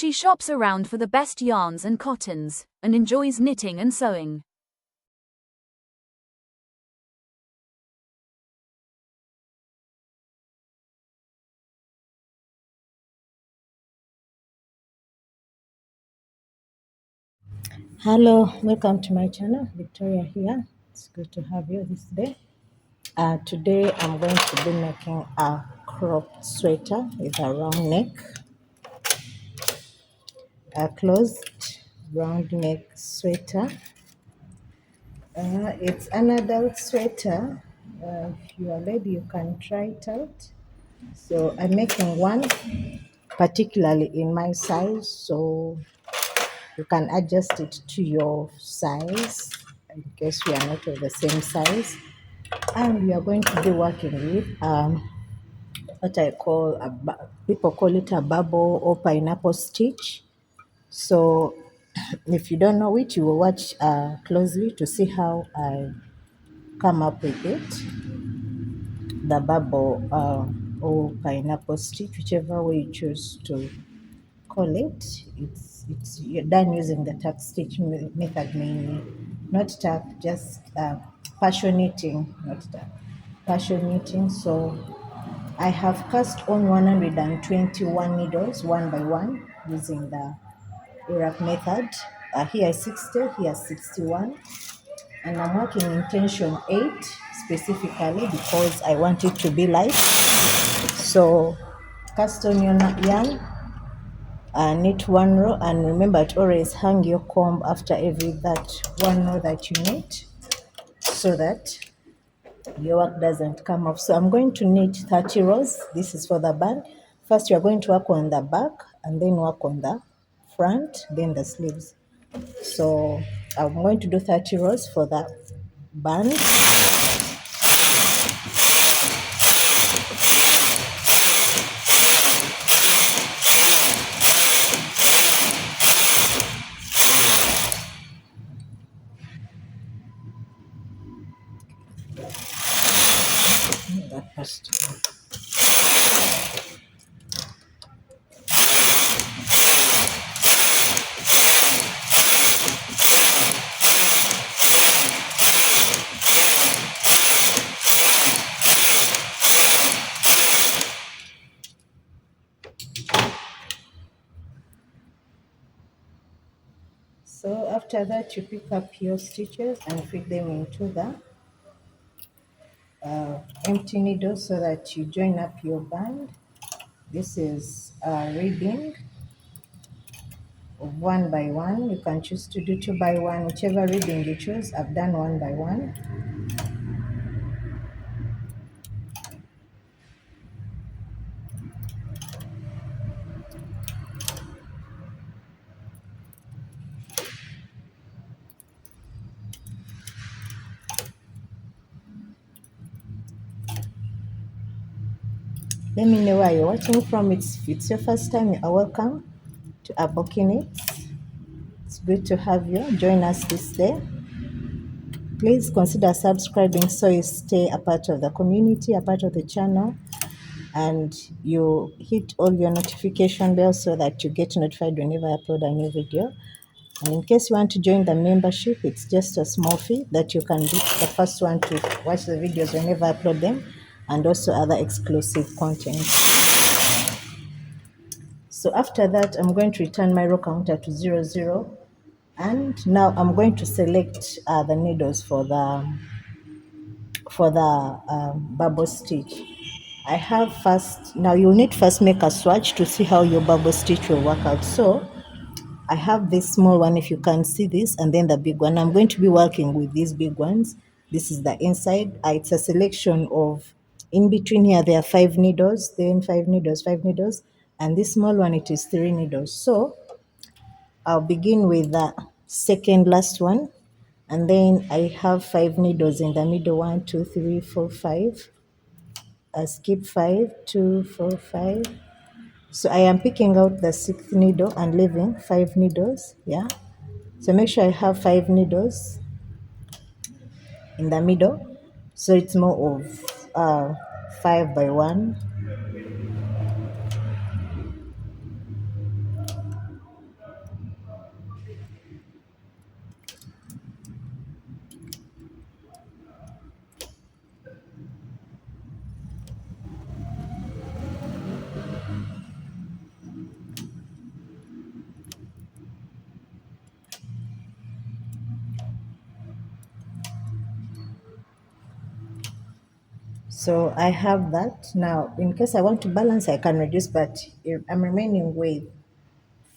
She shops around for the best yarns and cottons, and enjoys knitting and sewing. Hello, welcome to my channel. Victoria here. It's good to have you this day. Today I'm going to be making a cropped sweater with a round neck, a closed round neck sweater. It's an adult sweater. If you are ready, you can try it out. So I'm making one particularly in my size, so you can adjust it to your size in case we are not of the same size. And we are going to be working with what I call people call it a bubble or pineapple stitch. So if you don't know it, you will watch closely to see how I come up with it. The bubble or pineapple stitch, whichever way you choose to call it. It's you're done using the tuck stitch method mainly, not tuck, just passion knitting, not tuck, passion knitting. So I have cast on 121 needles one by one using the Iraq method. Here 60, here 61, and I'm working in tension 8 specifically because I want it to be light. So cast on your yarn, knit one row, and remember to always hang your comb after every that one row that you knit so that your work doesn't come off. So I'm going to knit 30 rows. This is for the band. First you're going to work on the back and then work on the front, then the sleeves. So I'm going to do 30 rows for the band. That first. So after that you pick up your stitches and fit them into the empty needle so that you join up your band. This is reading of one by one. You can choose to do two by one, whichever reading you choose. I've done one by one. Let me know where you're watching from. If it's your first time, you are welcome to Aboki Knits. It's good to have you. Join us this day. Please consider subscribing so you stay a part of the community, a part of the channel, and you hit all your notification bells so that you get notified whenever I upload a new video. And in case you want to join the membership, it's just a small fee that you can be the first one to watch the videos whenever I upload them, and also other exclusive content. So after that, I'm going to return my row counter to 00, and now I'm going to select the needles for the bubble stitch. I have first, now you'll need first make a swatch to see how your bubble stitch will work out. So I have this small one, if you can see this, and then the big one. I'm going to be working with these big ones. This is the inside. It's a selection of, in between here there are 5 needles, then 5 needles, 5 needles, and this small one, it is 3 needles. So I'll begin with the second last one, and then I have 5 needles in the middle. 1, 2, 3, 4, 5. I skip 5, 2, 4, 5. So I am picking out the 6th needle and leaving 5 needles. Yeah. So make sure I have 5 needles in the middle. So it's more of 5 by 1. So I have that. Now, in case I want to balance, I can reduce, but I'm remaining with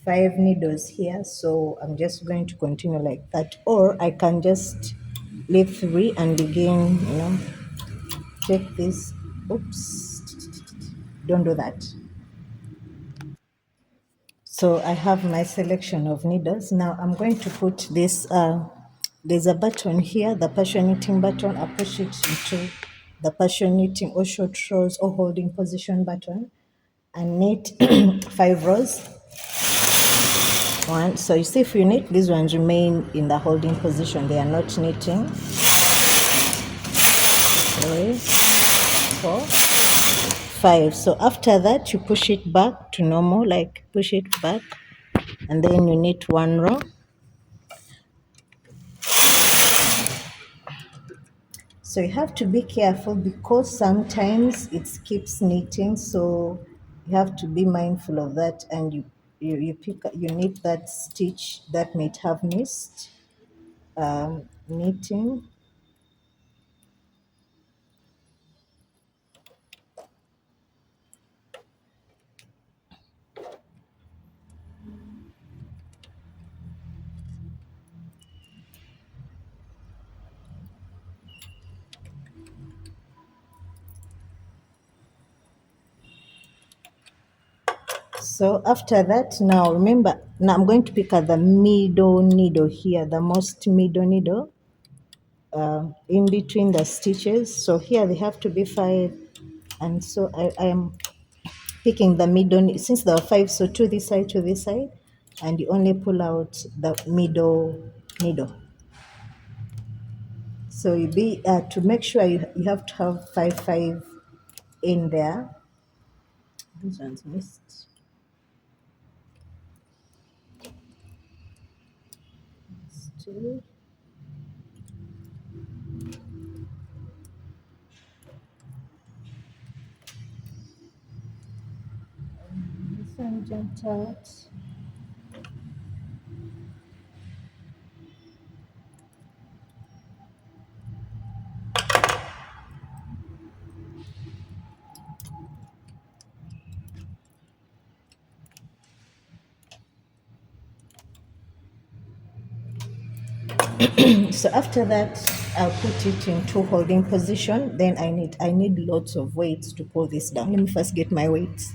5 needles here, so I'm just going to continue like that. Or I can just leave 3 and begin, take this. Oops, don't do that. So I have my selection of needles. Now I'm going to put this, there's a button here, the passion knitting button. I push it into the passion knitting or short rows or holding position button and knit 5 rows. One, so you see if you knit, these ones remain in the holding position, they are not knitting. 3, 4, 5. So after that you push it back to normal, like push it back, and then you knit 1 row. So you have to be careful because sometimes it keeps knitting, so you have to be mindful of that, and you knit that stitch that might have missed knitting. So after that, now remember, now I'm going to pick up the middle needle here, the most middle needle in between the stitches. So here they have to be 5, and so I am picking the middle, since there are 5, so to this side, and you only pull out the middle needle. So you be to make sure you have to have 5 in there. This one's missed. It's 2. This one jumped out. So after that, I'll put it into holding position. Then I need lots of weights to pull this down. Let me first get my weights.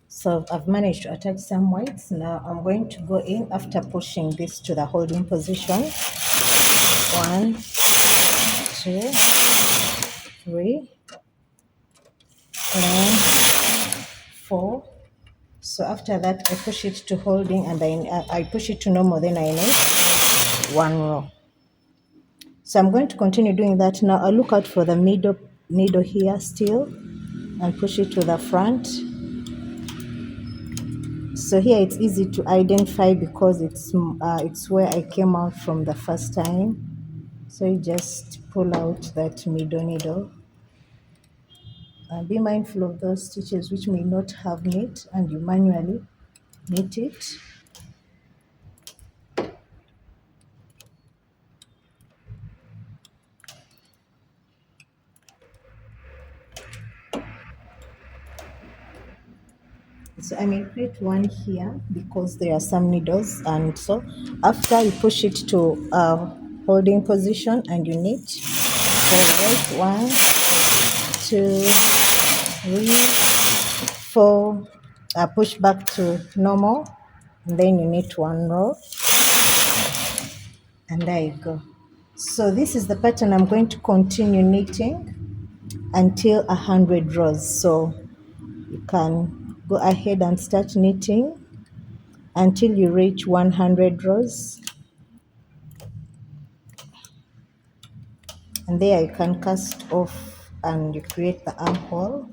So I've managed to attach some weights. Now I'm going to go in after pushing this to the holding position. 1, 2, 3, 4. So after that, I push it to holding, and I push it to normal. Then I knit 1 row. So I'm going to continue doing that. Now I'll look out for the middle needle here still and push it to the front. So here it's easy to identify because it's where I came out from the first time. So you just pull out that middle needle. Be mindful of those stitches which may not have knit, and you manually knit it. So I may create one here because there are some needles, and so after you push it to holding position and you knit forward 1, 2, 3, 4, push back to normal, and then you knit 1 row, and there you go. So this is the pattern I'm going to continue knitting until 100 rows. So you can go ahead and start knitting until you reach 100 rows, and there you can cast off and you create the armhole.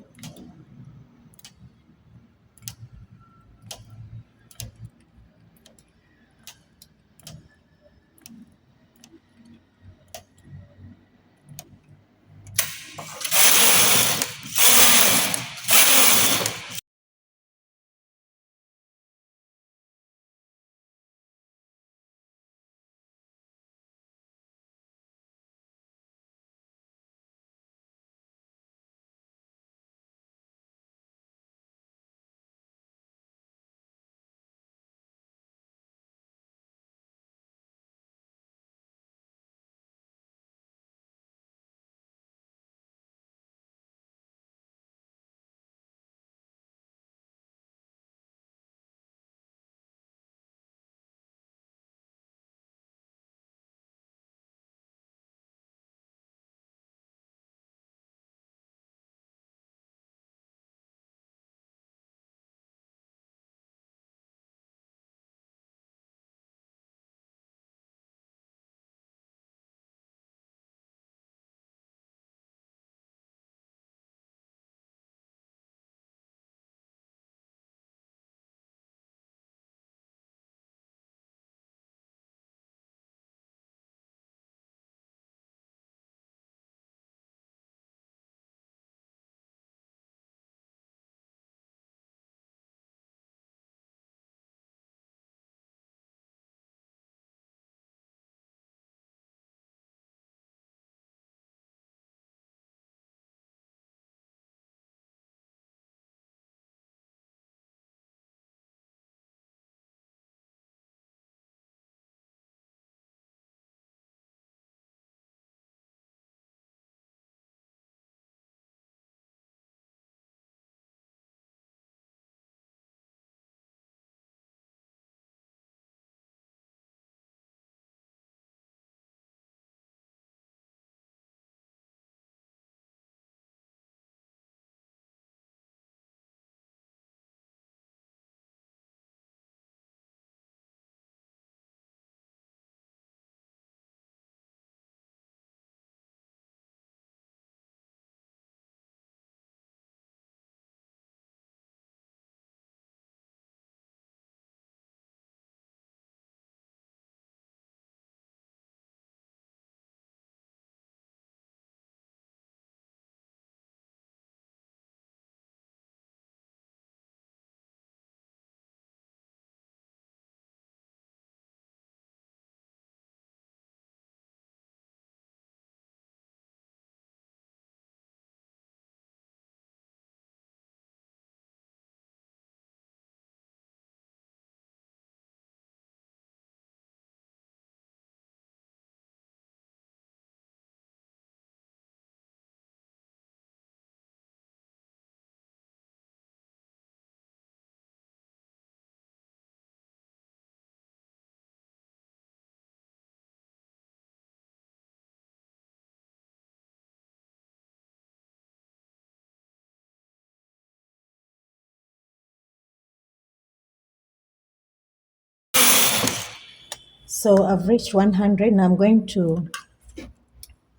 So I've reached 100 and I'm going to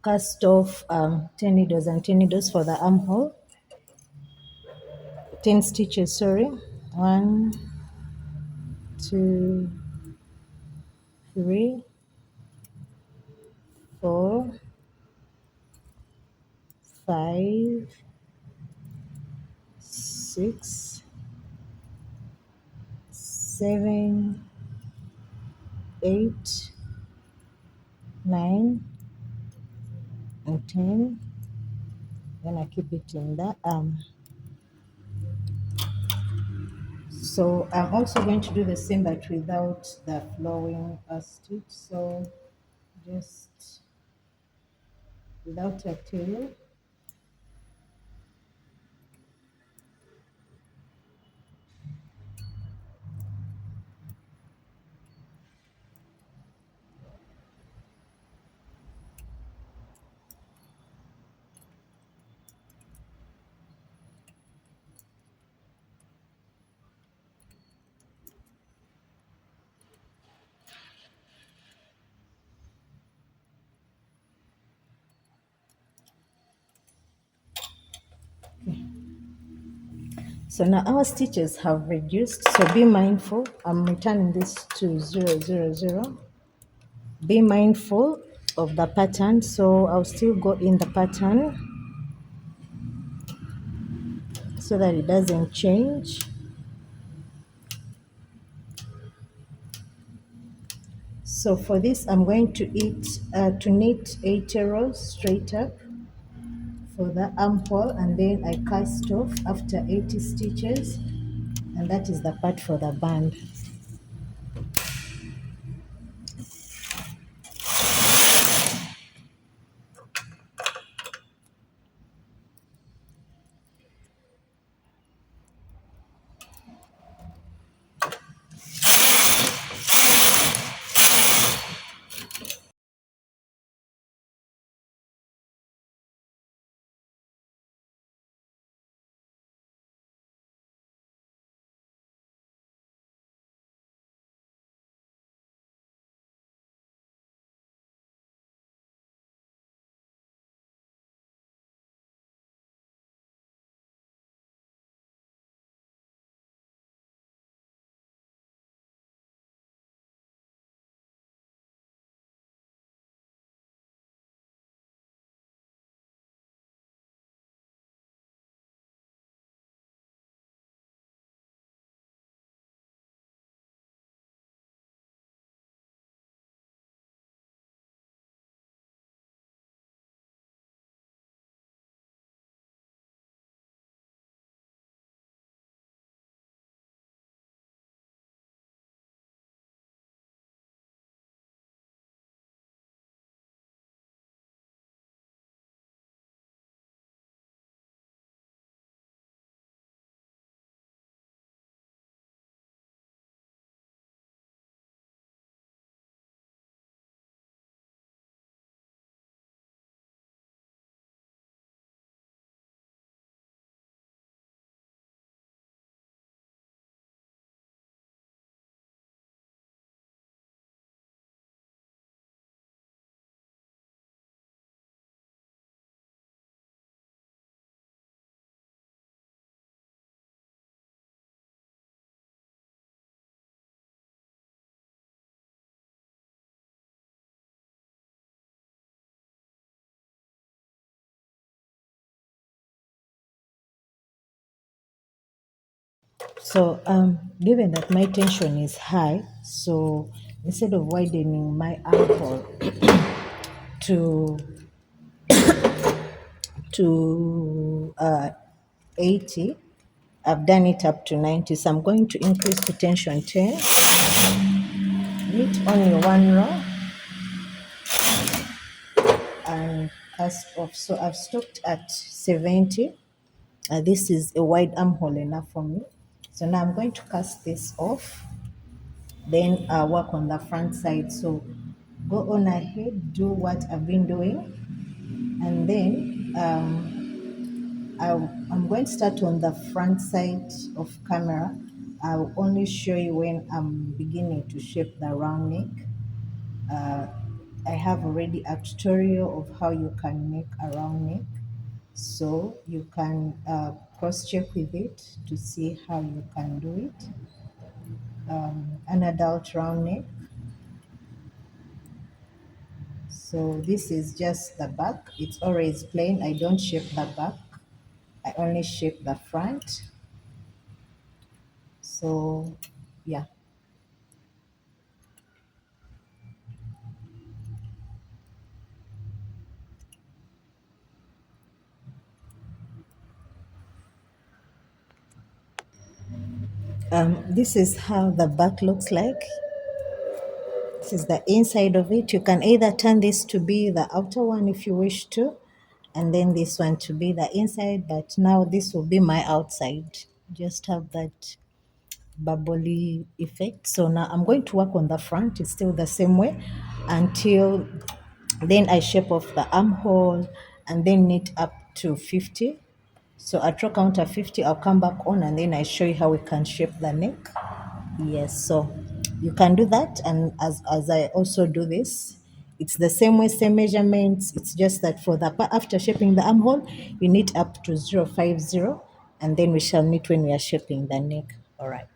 cast off 10 needles and 10 needles for the armhole. 10 stitches, sorry. 1, 2, 3, 4, 5, 6, 7, 8, 9, and 10. Then I keep it in the so I'm also going to do the same but without the flowing stitch. So just without a tail. So now our stitches have reduced, so be mindful. I'm returning this to 0, 0, 0. Be mindful of the pattern, so I'll still go in the pattern so that it doesn't change. So for this, I'm going to knit 80 rows straight up for the armhole, and then I cast off after 80 stitches, and that is the part for the band. So given that my tension is high, so instead of widening my armhole to 80, I've done it up to 90. So I'm going to increase to tension 10, knit only one row, and cast off. So I've stopped at 70. This is a wide armhole enough for me. So now I'm going to cast this off, then work on the front side. So go on ahead, do what I've been doing, and then I'm going to start on the front side of camera. I'll only show you when I'm beginning to shape the round neck. I have already a tutorial of how you can make a round neck, so you can cross check with it to see how you can do it. An adult round neck. So this is just the back. It's always plain. I don't shape the back. I only shape the front. So yeah. This is how the back looks like. This is the inside of it. You can either turn this to be the outer one if you wish to, and then this one to be the inside, but now this will be my outside. Just have that bubbly effect. So now I'm going to work on the front. It's still the same way until then I shape off the armhole and then knit up to 50. So at row counter 50, I'll come back on and then I show you how we can shape the neck. Yes, so you can do that, and as I also do this, it's the same way, same measurements. It's just that for the after shaping the armhole, you knit up to 050, and then we shall knit when we are shaping the neck. All right.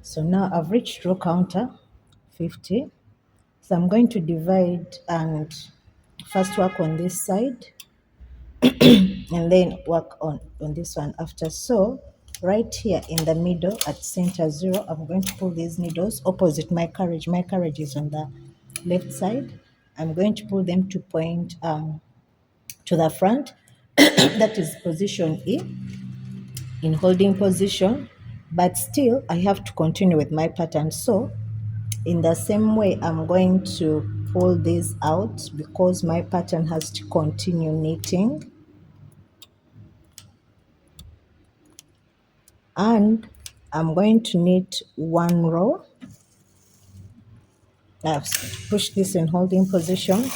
So now I've reached row counter 50. So I'm going to divide and first work on this side and then work on this one after. So right here in the middle at center 0, I'm going to pull these needles opposite my carriage. My carriage is on the left side. I'm going to pull them to point to the front. That is position E, in holding position, but still I have to continue with my pattern. So in the same way, I'm going to pull this out because my pattern has to continue knitting, and I'm going to knit one row. I've pushed this in holding position.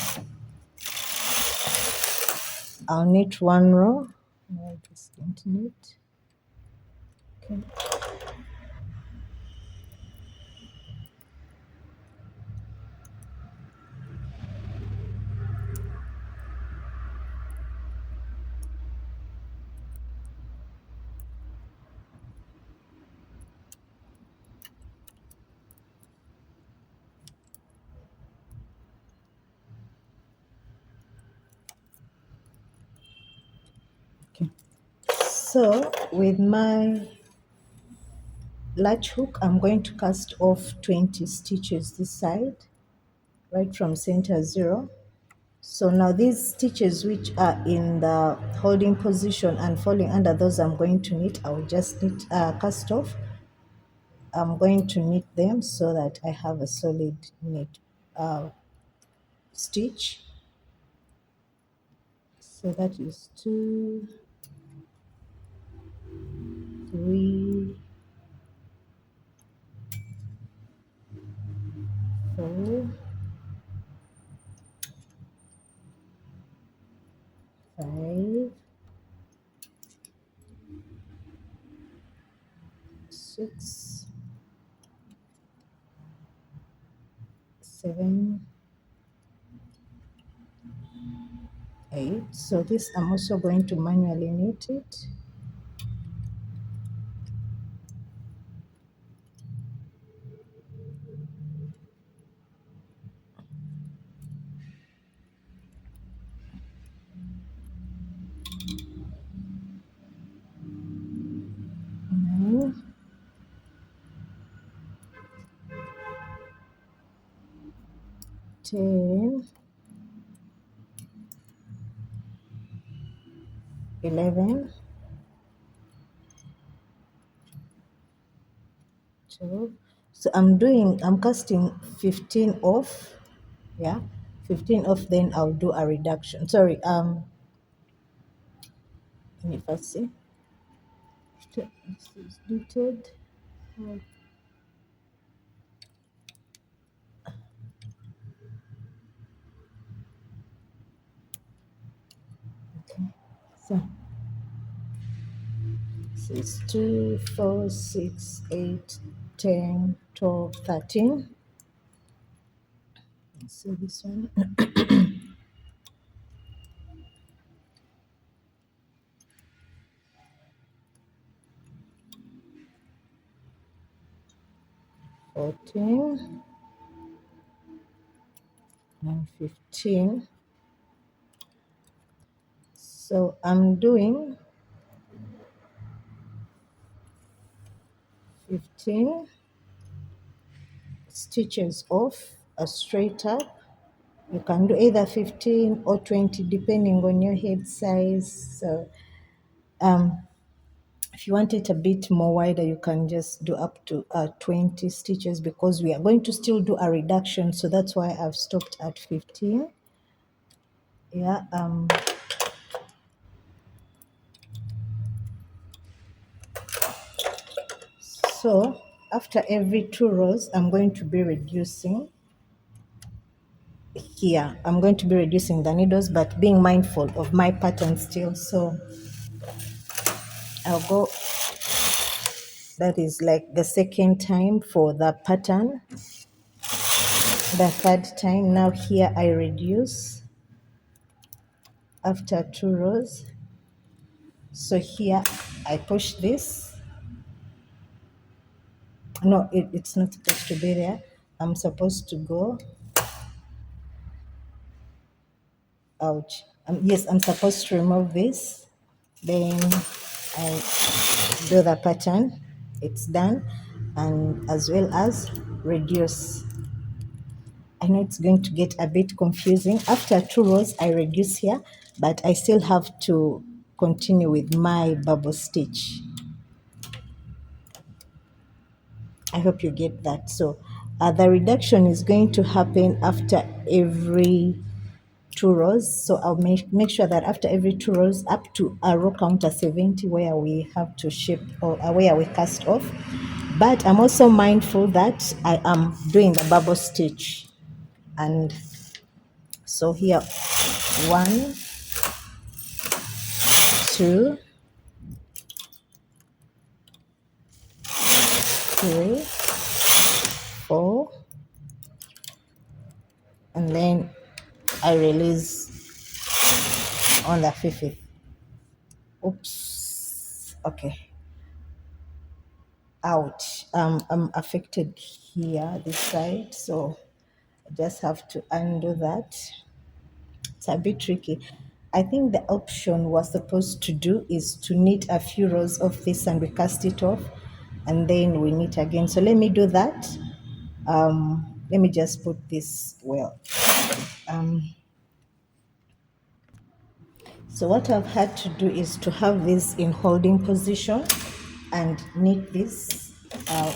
I'll knit one row. I just don't knit. Okay. Okay. So with my latch hook, I'm going to cast off 20 stitches this side, right from center 0. So now these stitches which are in the holding position and falling under those I'm going to knit, I'll just knit cast off. I'm going to knit them so that I have a solid knit stitch. So that is 2, 3, 4, 5, 6, 7, 8. So this I'm also going to manually knit it. Now 10, 11, 12. So I'm casting 15 off. Yeah, 15 off, then I'll do a reduction. Sorry, let me first see. This is knitted. Okay, so this is 2, 4, 6, 8, 10, 12, 13. So this one. 14 and 15. So I'm doing 15 stitches off a straight up. You can do either 15 or 20 depending on your head size. So um, if you want it a bit more wider, you can just do up to 20 stitches, because we are going to still do a reduction. So that's why I've stopped at 15. Yeah. So after every 2 rows, I'm going to be reducing here. I'm going to be reducing the needles, but being mindful of my pattern still. So I'll go, that is like the second time for the pattern. The third time, now here I reduce after 2 rows. So here I push this. No, it's not supposed to be there. I'm supposed to go, ouch. Yes, I'm supposed to remove this. Then I do the pattern. It's done. And as well as reduce. I know it's going to get a bit confusing. After 2 rows, I reduce here, but I still have to continue with my bubble stitch. I hope you get that. So the reduction is going to happen after every 2 rows. So I'll make sure that after every 2 rows, up to a row counter 70, where we have to shape, or where we cast off. But I'm also mindful that I am doing the bubble stitch. And so here, 1, 2, 3, 4, and then I release on the 5th. Oops. Okay. Ouch. I'm affected here, this side, so I just have to undo that. It's a bit tricky. I think the option we're supposed to do is to knit a few rows of this and we cast it off, and then we knit again. So let me do that. Let me just put this well. So what I've had to do is to have this in holding position and knit this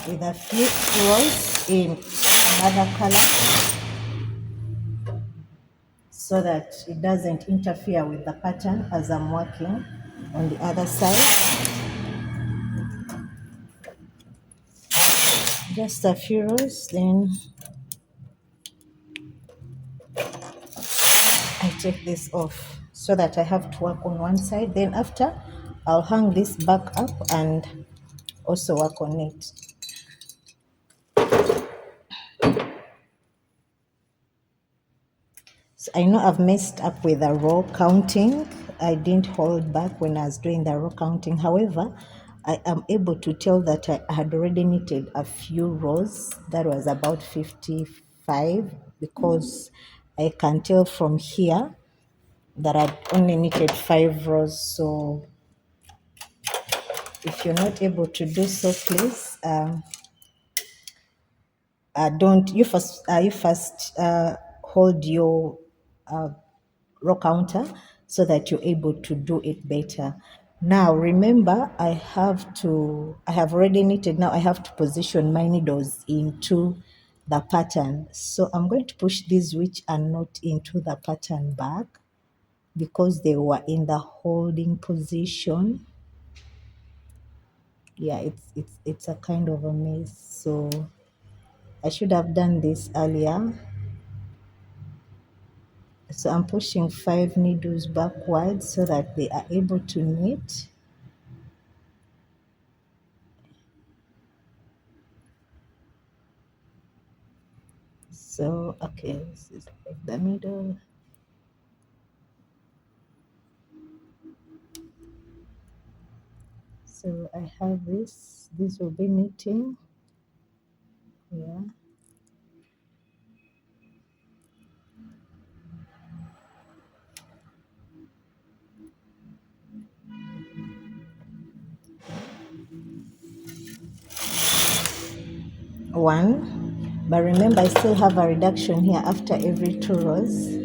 with a few rows in another color, so that it doesn't interfere with the pattern as I'm working on the other side. Just a few rows, then I take this off so that I have to work on one side. Then after, I'll hang this back up and also work on it. So I know I've messed up with the row counting. I didn't hold back when I was doing the row counting. However, I am able to tell that I had already knitted a few rows. That was about 55, because I can tell from here that I'd only knitted 5 rows. So if you're not able to do so, please don't you first hold your row counter so that you're able to do it better. Now remember, I have already knitted. Now I have to position my needles into the pattern. So I'm going to push these which are not into the pattern back, because they were in the holding position. Yeah, it's a kind of a mess. So I should have done this earlier. So I'm pushing 5 needles backwards so that they are able to knit. So okay, this is the middle. So I have this will be knitting, yeah. One, but remember I still have a reduction here after every 2 rows.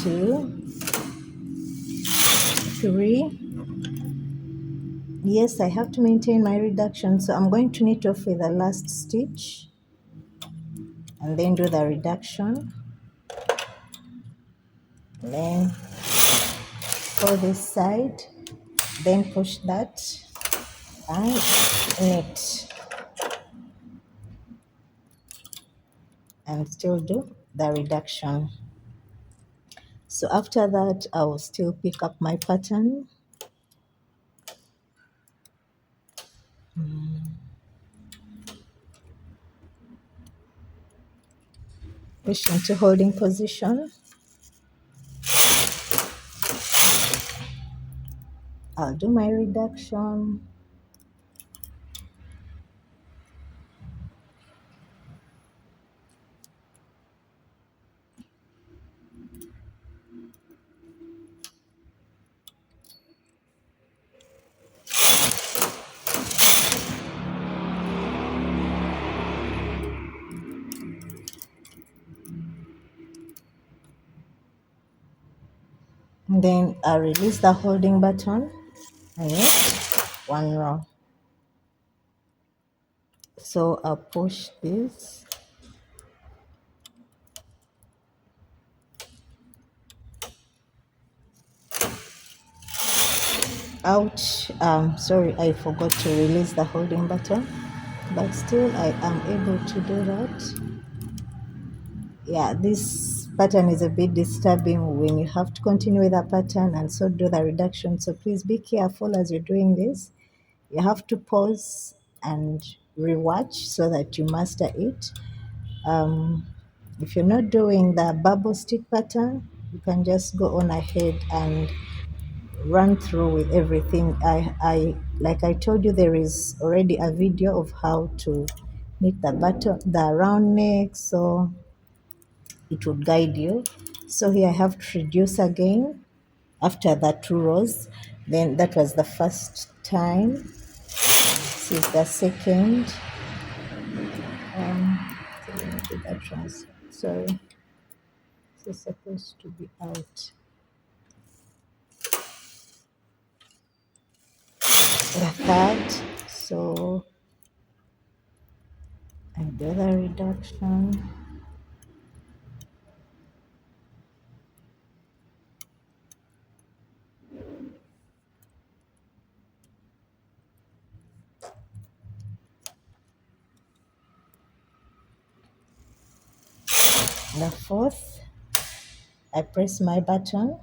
Two, three. Yes, I have to maintain my reduction, so I'm going to knit off with the last stitch and then do the reduction. And then for this side, then push that and knit and still do the reduction. So after that, I will still pick up my pattern. Push into holding position. I'll do my reduction. And then I release the holding button and knit 1 row. So I'll push this out. Sorry, I forgot to release the holding button, but still I am able to do that. Yeah, this pattern is a bit disturbing when you have to continue with a pattern and so do the reduction. So please be careful as you're doing this. You have to pause and rewatch so that you master it. Um, if you're not doing the bubble stick pattern, you can just go on ahead and run through with everything. I like I told you, there is already a video of how to knit the button, the round neck, so it would guide you. So here I have to reduce again after the 2 rows. Then that was the first time. This is the second. So let me do that trans. Sorry, this is supposed to be out. The third. So I do the reduction. The fourth, I press my button,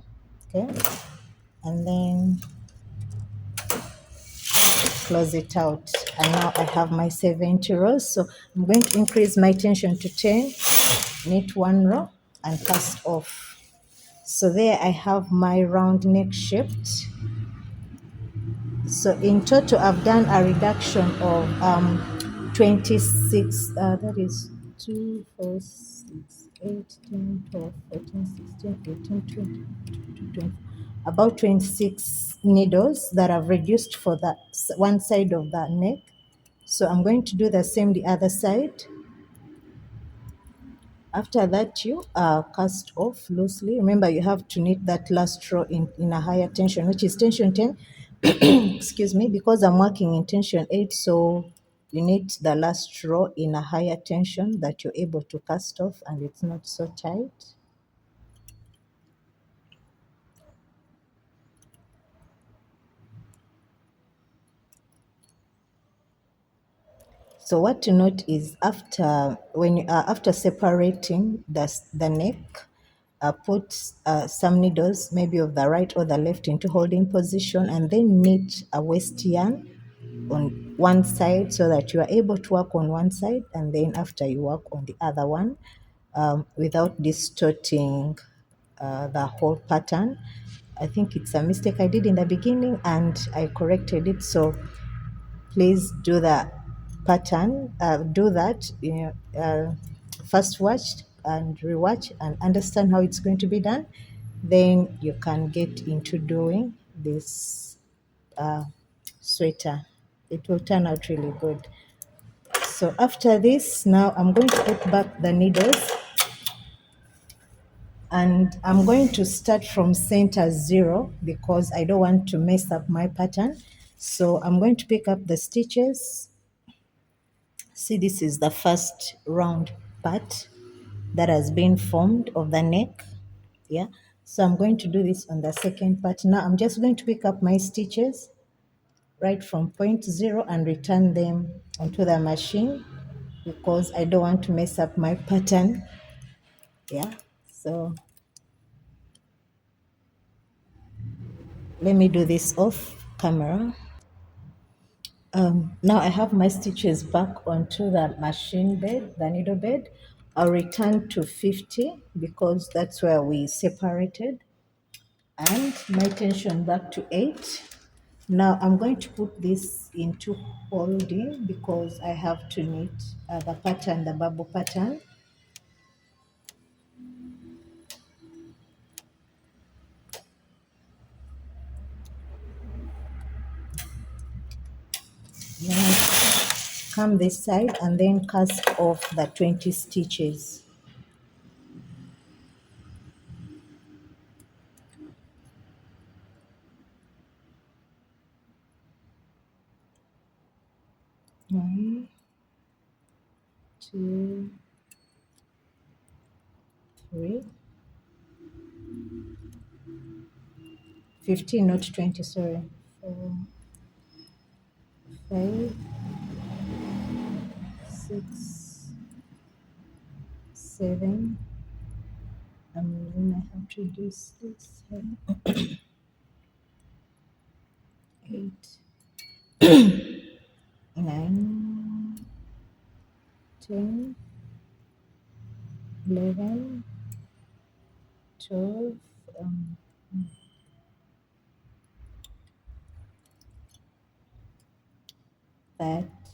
okay, and then close it out. And now I have my 70 rows. So I'm going to increase my tension to 10, knit 1 row and cast off. So there I have my round neck shaped. So in total, I've done a reduction of 26, that is 2, 4, 6, 8, 10, 12, 14, 16, 18, 20, 20, about 26 needles that I've reduced for that one side of that neck. So I'm going to do the same the other side. After that, you cast off loosely. Remember, you have to knit that last row in a higher tension, which is tension 10. Excuse me, because I'm working in tension 8, so you knit the last row in a higher tension that you're able to cast off and it's not so tight. So what to note is after when you are after separating the neck, put some needles, maybe of the right or the left, into holding position, and then knit a waist yarn on one side so that you are able to work on one side, and then after you work on the other one, without distorting the whole pattern. I think it's a mistake I did in the beginning and I corrected it. So please do the pattern, do that, first watch and rewatch and understand how it's going to be done. Then you can get into doing this sweater. It will turn out really good. So after this, now I'm going to put back the needles and I'm going to start from center 0 because I don't want to mess up my pattern. So I'm going to pick up the stitches. See, this is the first round part that has been formed of the neck. Yeah, so I'm going to do this on the second part. Now I'm just going to pick up my stitches right from point 0 and return them onto the machine because I don't want to mess up my pattern. Yeah, so let me do this off camera. Now I have my stitches back onto the machine bed, the needle bed. I'll return to 50 because that's where we separated, and my tension back to 8. Now I'm going to put this into holding because I have to knit the pattern, the bubble pattern. Now come this side and then cast off the 20 stitches. One, two, three. 15, not 20, sorry. 4, 5, 6, 7. Then I have to do 6, 7, 8, 9, 10, 11, 12,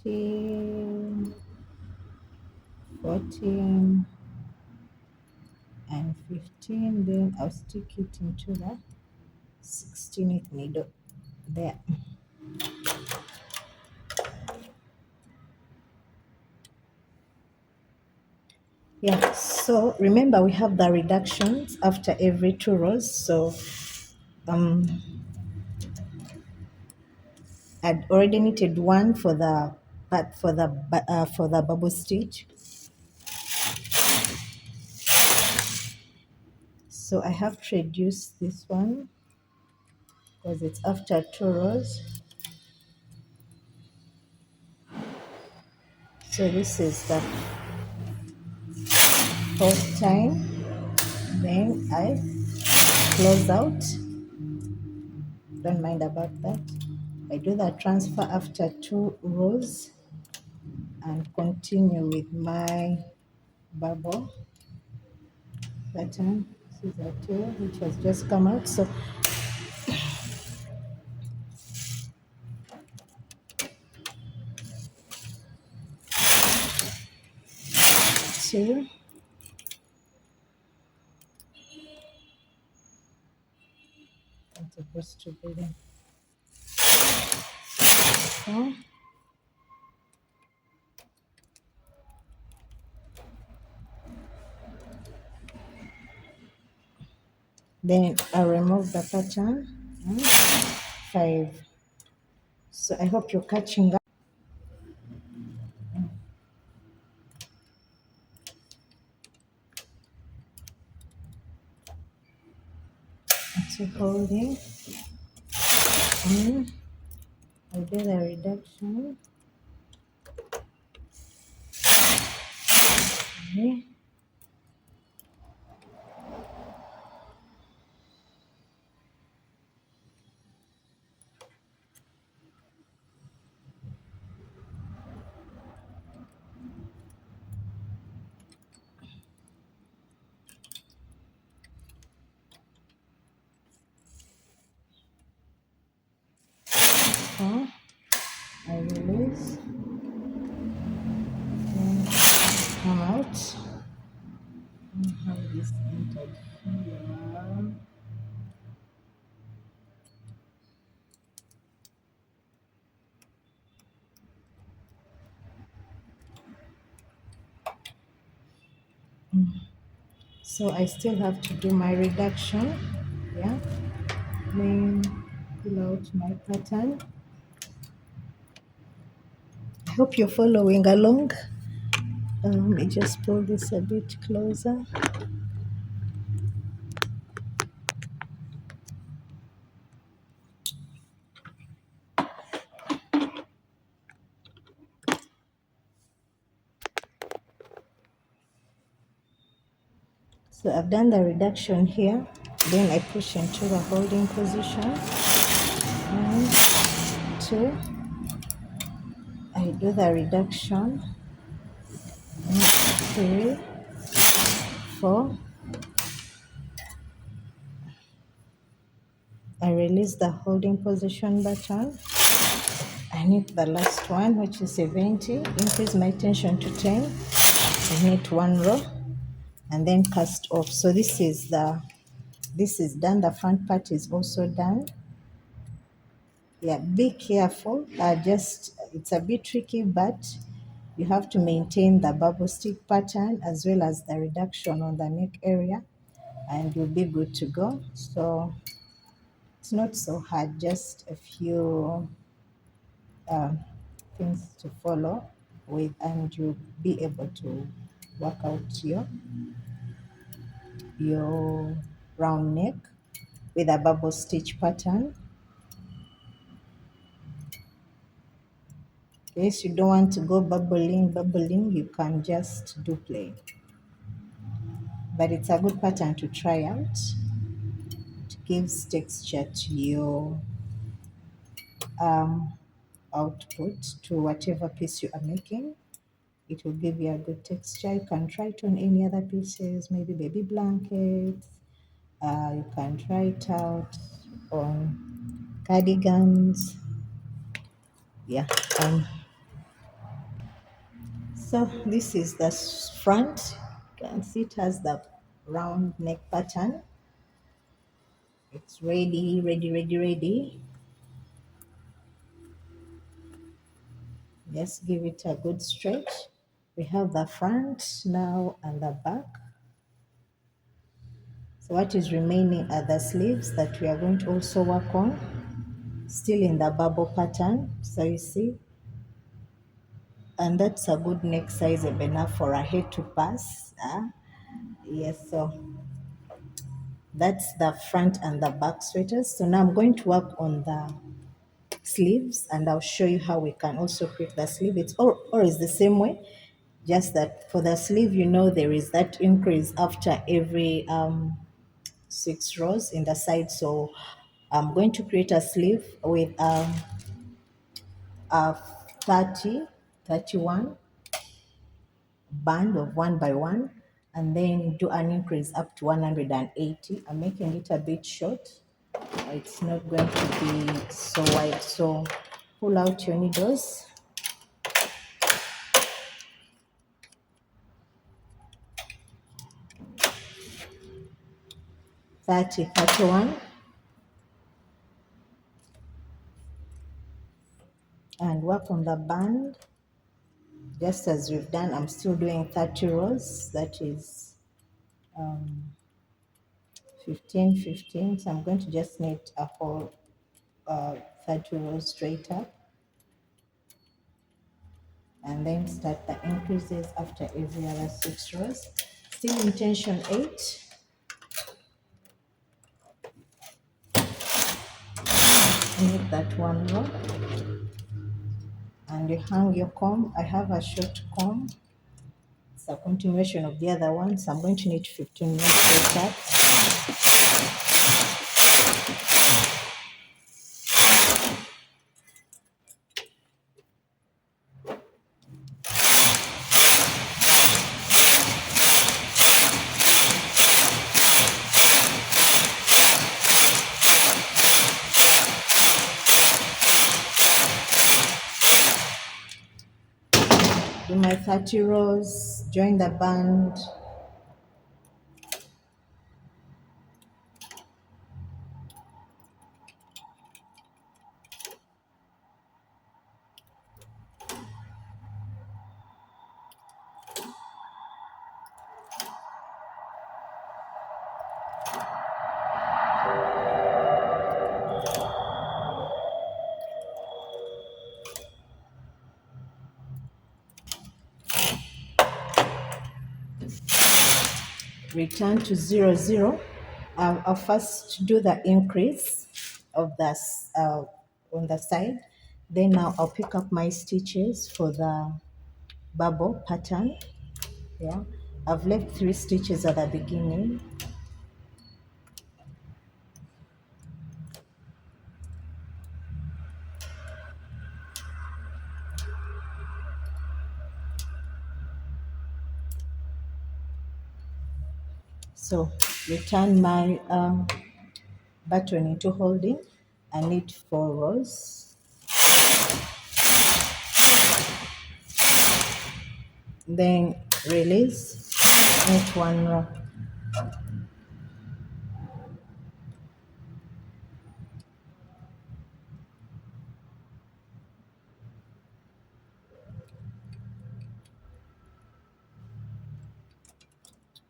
13, 14, and 15. Then I'll stick it into the 16th needle there. Yeah, so remember we have the reductions after every 2 rows. So I'd already knitted one for the for the bubble stitch. So I have to reduce this one because it's after 2 rows. So this is the 4th time. Then I close out. Don't mind about that. I do the transfer after 2 rows and continue with my bubble pattern. This is a 2 which has just come out. So two, that's supposed to be there. 4, then I remove the pattern. 5. So I hope you're catching up. So holding. I do the reduction. Okay. So I release and come out and have this entered here. So I still have to do my reduction. Yeah, then pull out my pattern. I hope you're following along. Let me just pull this a bit closer. So I've done the reduction here, then I push into the holding position. 1, 2, I do the reduction. 3, 4, I release the holding position button. I knit the last one, which is 70, increase my tension to 10, I knit 1 row, and then cast off. So this is done. The front part is also done. Yeah, be careful. It's a bit tricky, but you have to maintain the bubble stick pattern as well as the reduction on the neck area, and you'll be good to go. So it's not so hard, just a few things to follow with, and you'll be able to work out your round neck with a bubble stitch pattern. In case you don't want to go bubbling, you can just do plain. But it's a good pattern to try out. It gives texture to your output, to whatever piece you are making. It will give you a good texture. You can try it on any other pieces, maybe baby blankets. You can try it out on cardigans. Yeah. So this is the front. You can see it has the round neck pattern. It's ready. Just give it a good stretch. We have the front now and the back. So what is remaining are the sleeves that we are going to also work on, still in the bubble pattern. So you see, and that's a good neck size enough for a head to pass. Yes, so that's the front and the back sweaters. So now I'm going to work on the sleeves, and I'll show you how we can also create the sleeve. It's always the same way, just that for the sleeve, there is that increase after every 6 rows in the side. So I'm going to create a sleeve with a 31 band of 1 by 1, and then do an increase up to 180. I'm making it a bit short. It's not going to be so wide. So pull out your needles. Thirty, 31, and work on the band just as we've done. I'm still doing 30 rows. That is 15, 15. So I'm going to just knit a whole 30 rows straight up, and then start the increases after every other 6 rows. Still in tension 8. Knit that 1 row, and you hang your comb. I have a short comb. It's a continuation of the other one, so I'm going to knit 15 rows straight up. do my 30 rows, join the band. Return to 0, 0. I'll first do the increase of the on the side. Then now I'll pick up my stitches for the bubble pattern. Yeah, I've left 3 stitches at the beginning. So return my button into holding. I need 4 rows. Then release, knit 1 row.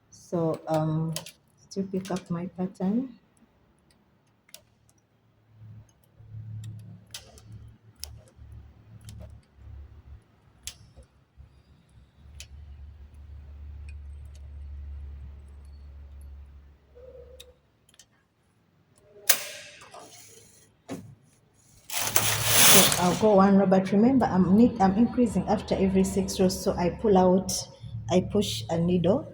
So still pick up my pattern. So I'll go 1 row, but remember I'm increasing after every 6 rows. So I pull out, I push a needle.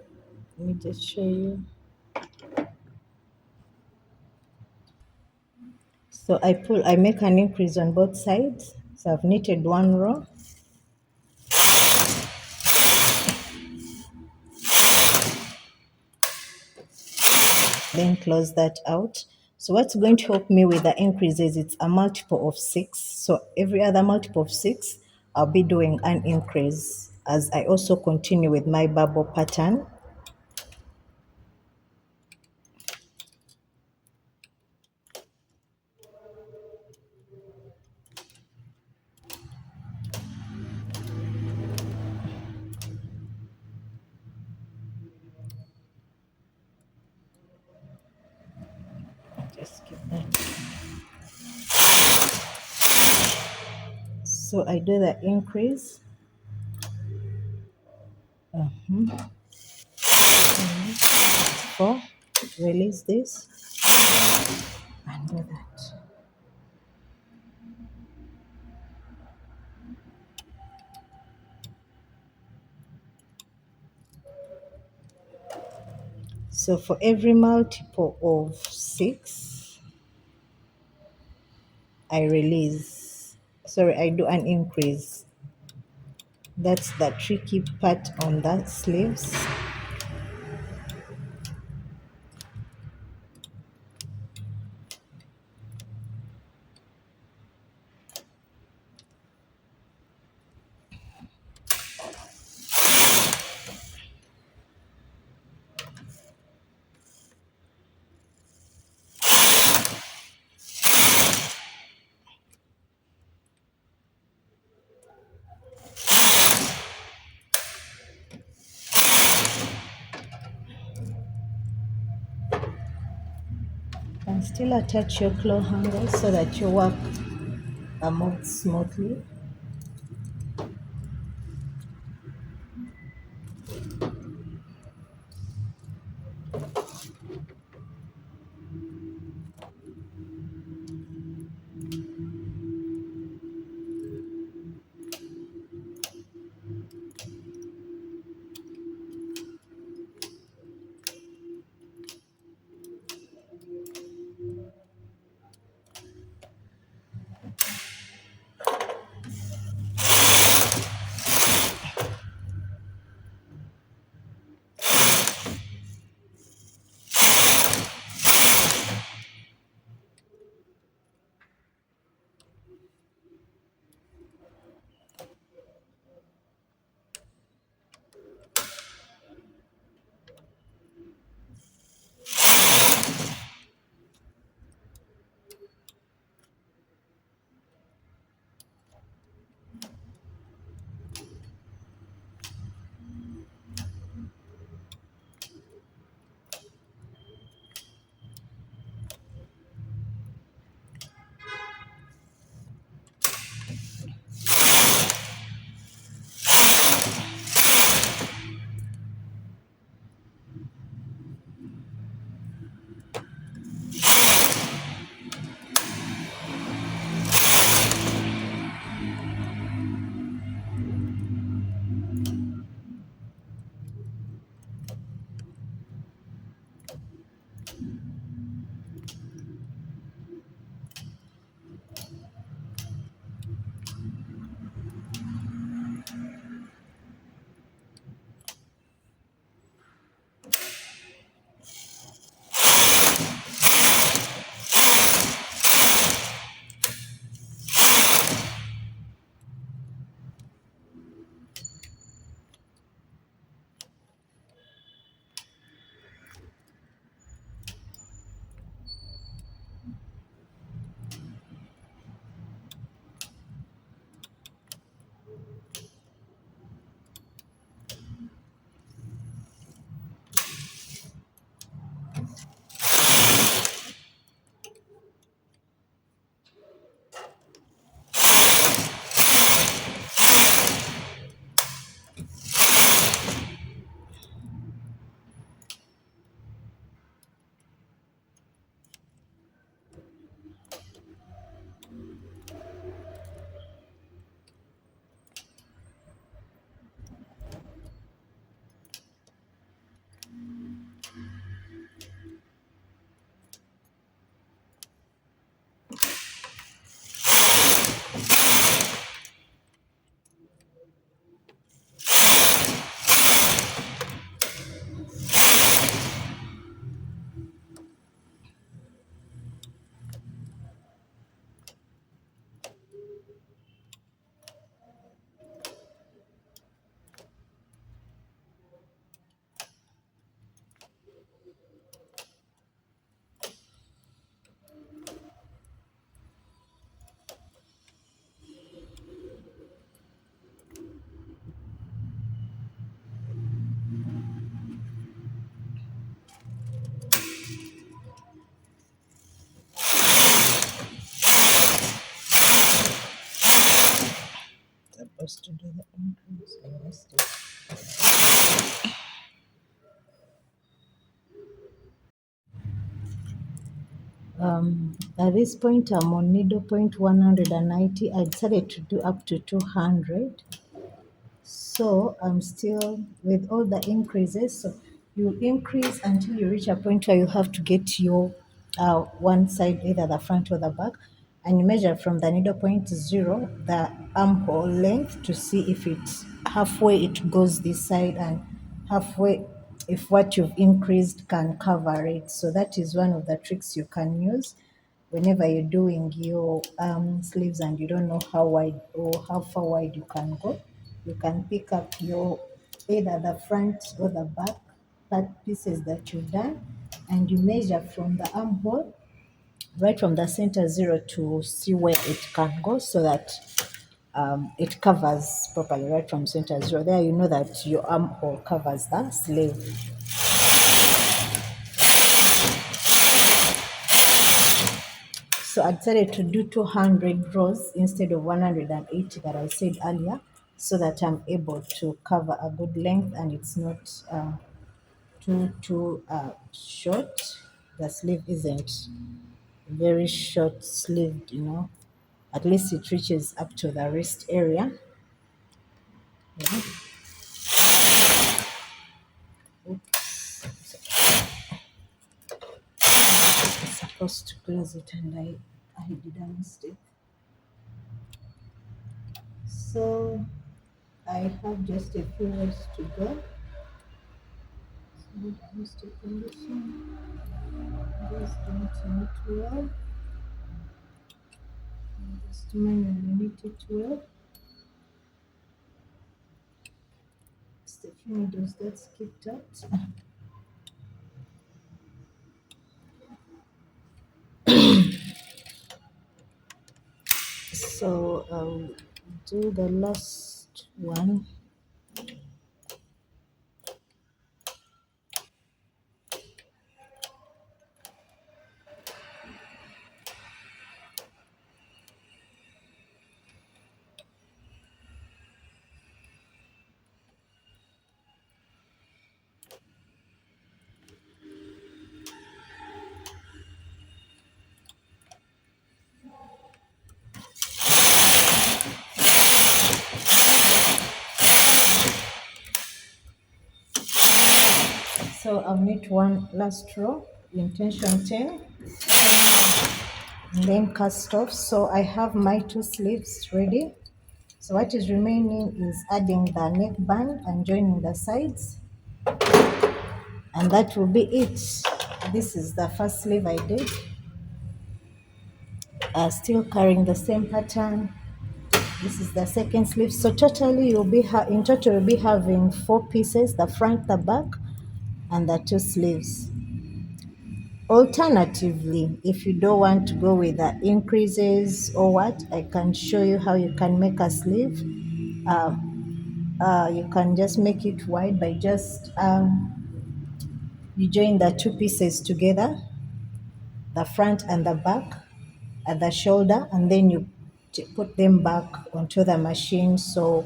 Let me just show you. So I make an increase on both sides. So I've knitted 1 row. Then close that out. So what's going to help me with the increase is it's a multiple of 6. So every other multiple of 6, I'll be doing an increase as I also continue with my bubble pattern. Just keep that. So I do the increase. 4, release this, and do that. So for every multiple of 6, I release. Sorry, I do an increase. That's the tricky part on the sleeves. And still attach your claw hangers so that your work moves smoothly. supposed to do the increase. I missed it. At this point, I'm on needle point 190. I decided to do up to 200. So I'm still with all the increases. So you increase until you reach a point where you have to get your one side, either the front or the back, and you measure from the needle point 0 the armhole length to see if it's halfway it goes this side and halfway if what you've increased can cover it. So that is one of the tricks you can use whenever you're doing your sleeves and you don't know how wide or how far wide you can go. You can pick up your either the front or the back part pieces that you've done and you measure from the armhole right from the center 0 to see where it can go so that it covers properly right from center 0. There you know that your armhole covers the sleeve. So I decided to do 200 rows instead of 180 that I said earlier, so that I'm able to cover a good length and it's not too short. The sleeve isn't very short sleeved, you know. At least it reaches up to the wrist area. Yeah. Oops. I'm supposed to close it and I did a mistake. So I have just a few rows to go. So I mistake on this one. This don't need 12. Just manually knit it well. Just a few needles that skipped out. So I'll do the last one. So I'll knit one last row in tension 10 and then cast off. So I have my 2 sleeves ready. So what is remaining is adding the neckband and joining the sides, and that will be it. This is the first sleeve I did. Still carrying the same pattern. This is the second sleeve. So totally you'll be in total you'll be having 4 pieces: the front, the back, and the 2 sleeves. Alternatively, if you don't want to go with the increases or what, I can show you how you can make a sleeve. You can just make it wide by just you join the 2 pieces together, the front and the back at the shoulder, and then you put them back onto the machine. So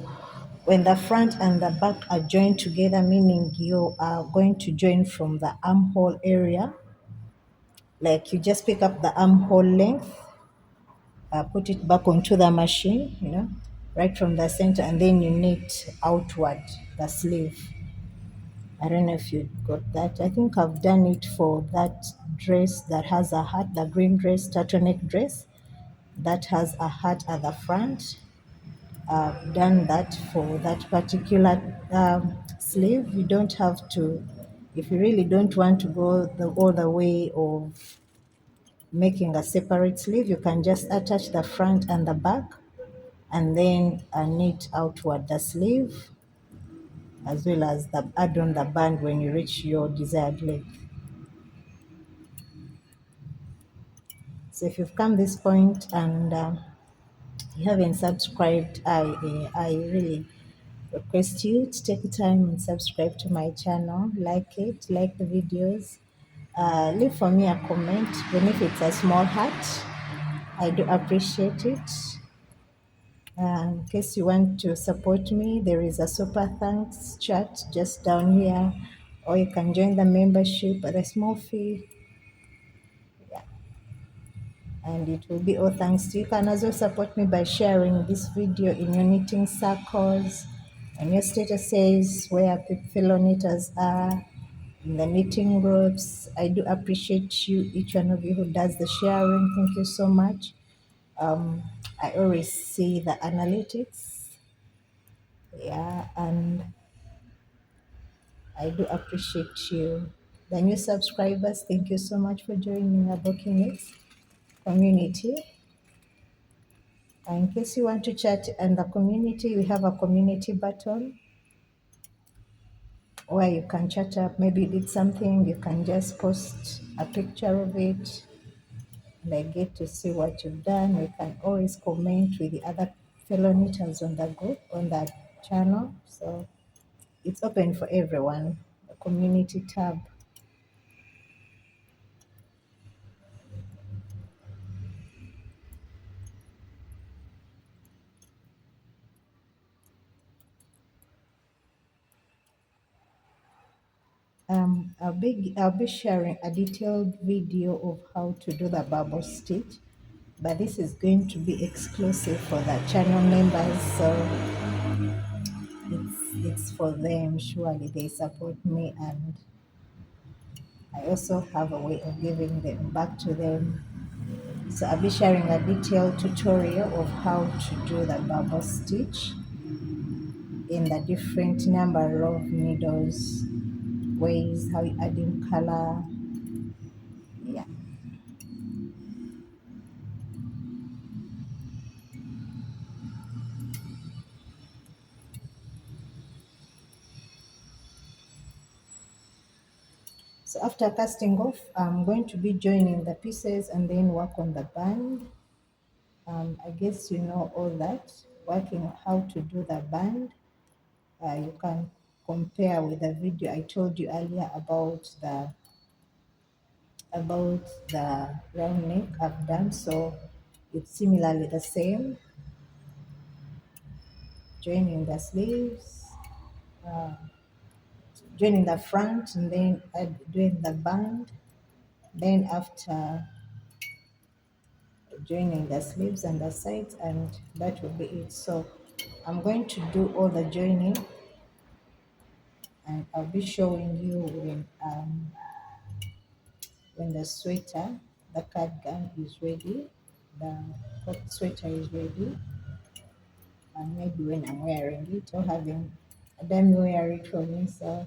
when the front and the back are joined together, meaning you are going to join from the armhole area, like you just pick up the armhole length, put it back onto the machine, you know, right from the center, and then you knit outward the sleeve. I don't know if you got that. I think I've done it for that dress that has a hat, the green dress, turtleneck dress that has a hat at the front. I've done that for that particular sleeve. You don't have to, if you really don't want to go all the way of making a separate sleeve, you can just attach the front and the back and then knit outward the sleeve, as well as add on the band when you reach your desired length. So if you've come this point and you haven't subscribed, I really request you to take time and subscribe to my channel, like it, like the videos, leave for me a comment, even if it's a small heart. I do appreciate it. In case you want to support me, there is a super thanks chat just down here, or you can join the membership at a small fee, and it will be all thanks to you. You can also support me by sharing this video in your knitting circles and your statuses where fellow knitters are, in the knitting groups. I do appreciate you, each one of you who does the sharing. Thank you so much. I always see the analytics, yeah, and I do appreciate you. The new subscribers, thank you so much for joining the Booking It community. In case you want to chat in the community, we have a community button where you can chat up. Maybe you did something, you can just post a picture of it, and I get to see what you've done. We can always comment with the other fellow knitters on the group, on that channel. So it's open for everyone, the community tab. I'll be sharing a detailed video of how to do the bubble stitch, but this is going to be exclusive for the channel members, so it's for them. Surely they support me, and I also have a way of giving them back to them. So I'll be sharing a detailed tutorial of how to do the bubble stitch in the different number of needles, ways, how you add in color. Yeah. So after casting off, I'm going to be joining the pieces and then work on the band. I guess you know all that, working how to do the band. You can compare with the video I told you earlier about the round neck I've done. So it's similarly the same, joining the sleeves, joining the front, and then doing the band. Then after joining the sleeves and the sides, and that will be it. So I'm going to do all the joining, and I'll be showing you when the sweater, the cardigan is ready, the coat sweater is ready, and maybe when I'm wearing it or having a dummy wear it for me. So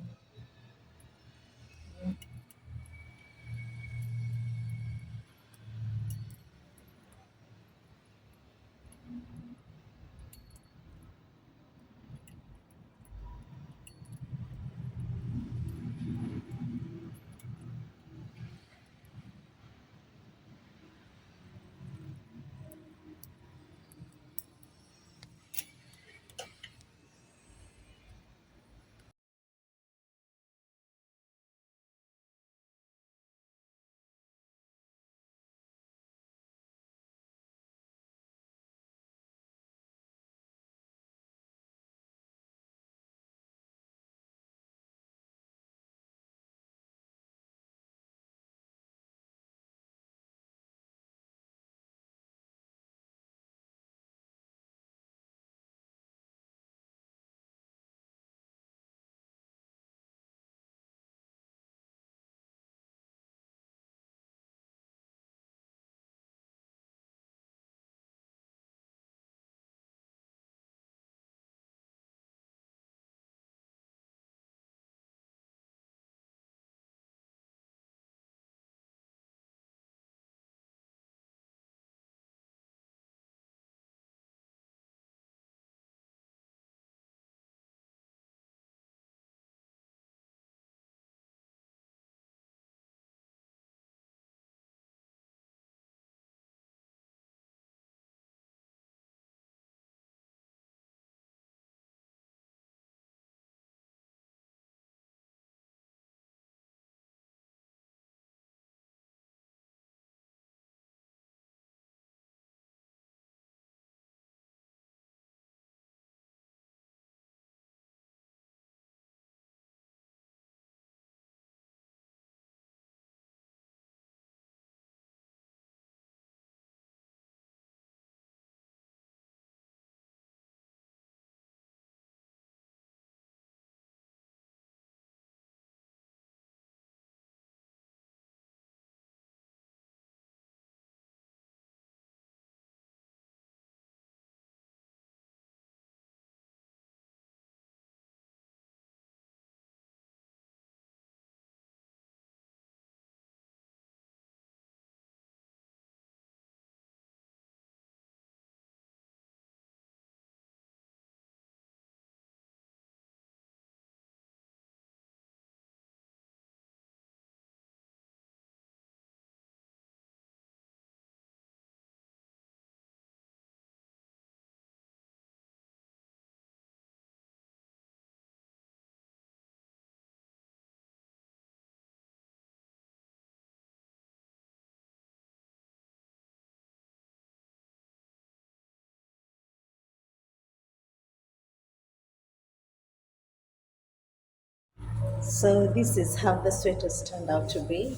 So this is how the sweaters turned out to be.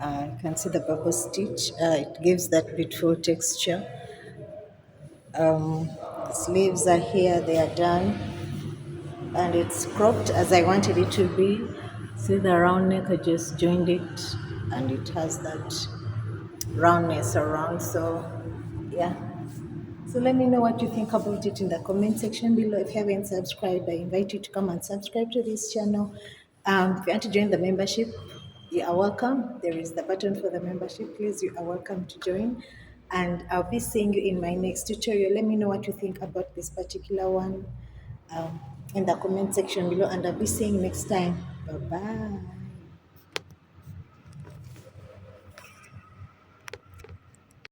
You can see the bubble stitch. It gives that beautiful texture. The sleeves are here, they are done, and it's cropped as I wanted it to be. See the round neck, I just joined it, and it has that roundness around. So yeah, so let me know what you think about it in the comment section below. If you haven't subscribed, I invite you to come and subscribe to this channel. If you want to join the membership, you are welcome. There is the button for the membership. Please, you are welcome to join. And I'll be seeing you in my next tutorial. Let me know what you think about this particular one um, in the comment section below. And I'll be seeing you next time. Bye-bye.